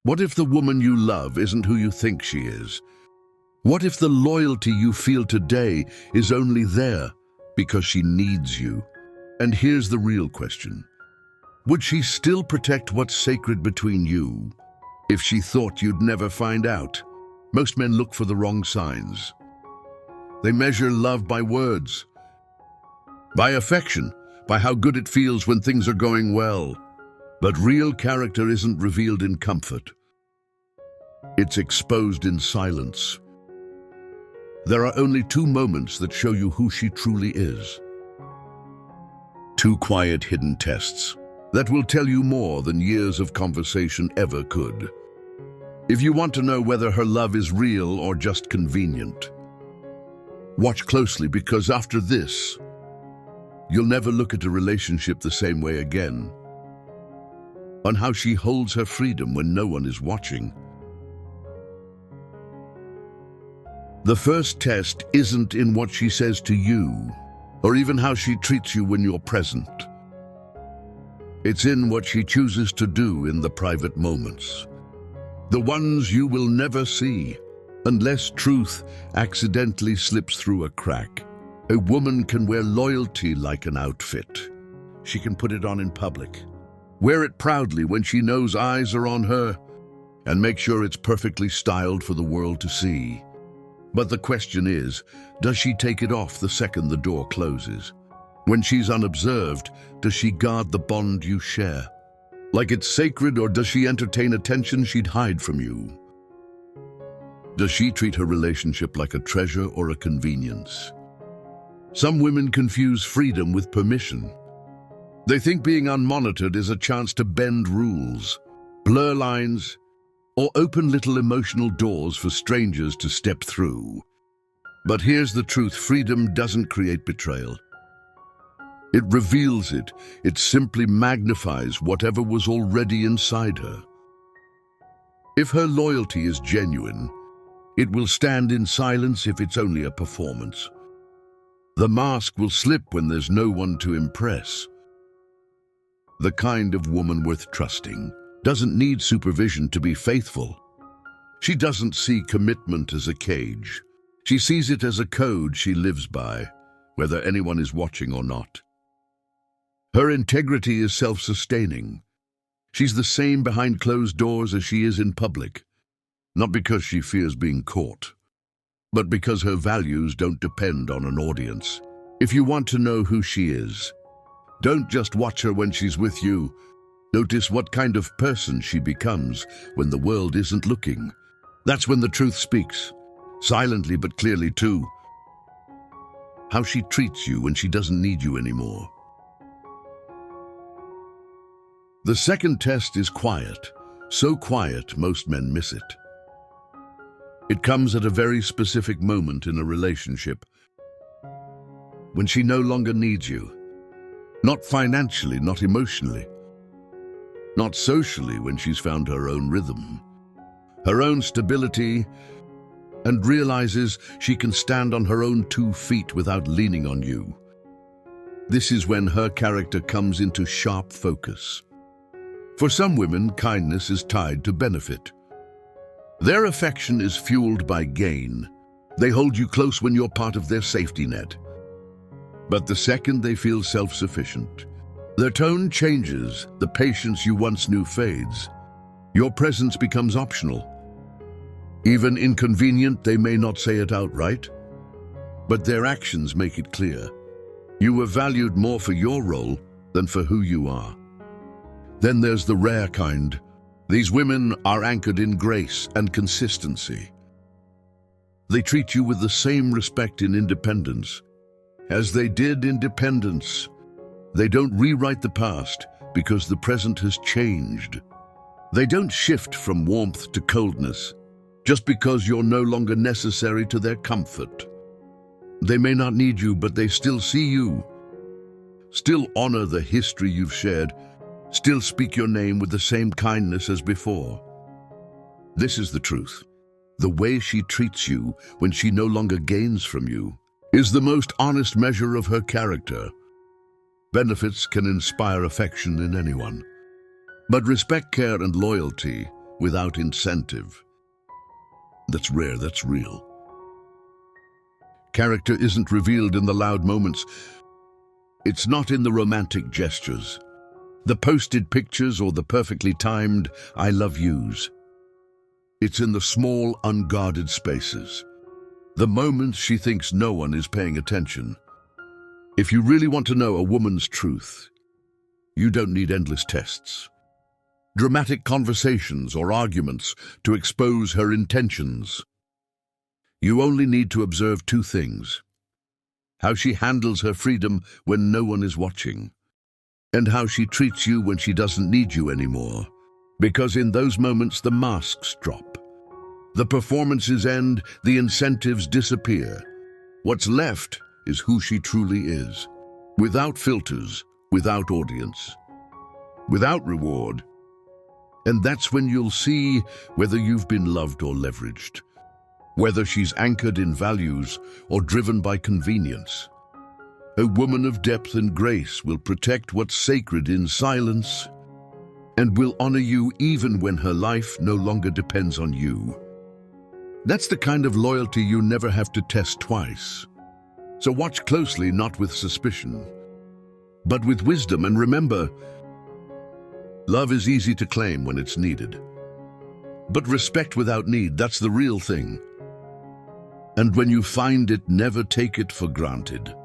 What if the woman you love isn't who you think she is? What if the loyalty you feel today is only there because she needs you? And here's the real question. Would she still protect what's sacred between you if she thought you'd never find out? Most men look for the wrong signs. They measure love by words, by affection, by how good it feels when things are going well. But real character isn't revealed in comfort. It's exposed in silence. There are only two moments that show you who she truly is. Two quiet hidden tests that will tell you more than years of conversation ever could. If you want to know whether her love is real or just convenient, watch closely, because after this, you'll never look at a relationship the same way again. On how she holds her freedom when no one is watching. The first test isn't in what she says to you, or even how she treats you when you're present. It's in what she chooses to do in the private moments. The ones you will never see, unless truth accidentally slips through a crack. A woman can wear loyalty like an outfit. She can put it on in public, wear it proudly when she knows eyes are on her, and make sure it's perfectly styled for the world to see. But the question is, does she take it off the second the door closes? When she's unobserved, does she guard the bond you share like it's sacred, or does she entertain attention she'd hide from you? Does she treat her relationship like a treasure or a convenience? Some women confuse freedom with permission. They think being unmonitored is a chance to bend rules, blur lines, or open little emotional doors for strangers to step through. But here's the truth: freedom doesn't create betrayal. It reveals it. It simply magnifies whatever was already inside her. If her loyalty is genuine, it will stand in silence if it's only a performance. The mask will slip when there's no one to impress. The kind of woman worth trusting doesn't need supervision to be faithful. She doesn't see commitment as a cage. She sees it as a code she lives by, whether anyone is watching or not. Her integrity is self-sustaining. She's the same behind closed doors as she is in public, not because she fears being caught, but because her values don't depend on an audience. If you want to know who she is, don't just watch her when she's with you. Notice what kind of person she becomes when the world isn't looking. That's when the truth speaks, silently but clearly too. How she treats you when she doesn't need you anymore. The second test is quiet, so quiet most men miss it. It comes at a very specific moment in a relationship, when she no longer needs you. Not financially, not emotionally, not socially, when she's found her own rhythm, her own stability, and realizes she can stand on her own 2 feet without leaning on you. This is when her character comes into sharp focus. For some women, kindness is tied to benefit. Their affection is fueled by gain. They hold you close when you're part of their safety net. But the second they feel self-sufficient, their tone changes, the patience you once knew fades. Your presence becomes optional. Even inconvenient, they may not say it outright, but their actions make it clear. You were valued more for your role than for who you are. Then there's the rare kind. These women are anchored in grace and consistency. They treat you with the same respect in independence as they did in dependence. They don't rewrite the past because the present has changed. They don't shift from warmth to coldness just because you're no longer necessary to their comfort. They may not need you, but they still see you, still honor the history you've shared, still speak your name with the same kindness as before. This is the truth. The way she treats you when she no longer gains from you is the most honest measure of her character. Benefits can inspire affection in anyone, but respect, care, and loyalty without incentive. That's rare, that's real. Character isn't revealed in the loud moments. It's not in the romantic gestures, the posted pictures, or the perfectly timed "I love yous." It's in the small, unguarded spaces, the moments she thinks no one is paying attention. If you really want to know a woman's truth, you don't need endless tests, dramatic conversations, or arguments to expose her intentions. You only need to observe two things: how she handles her freedom when no one is watching, and how she treats you when she doesn't need you anymore. Because in those moments the masks drop, the performances end, the incentives disappear. What's left is who she truly is, without filters, without audience, without reward. And that's when you'll see whether you've been loved or leveraged, whether she's anchored in values or driven by convenience. A woman of depth and grace will protect what's sacred in silence and will honor you even when her life no longer depends on you. That's the kind of loyalty you never have to test twice. So watch closely, not with suspicion, but with wisdom. And remember, love is easy to claim when it's needed, but respect without need, that's the real thing. And when you find it, never take it for granted.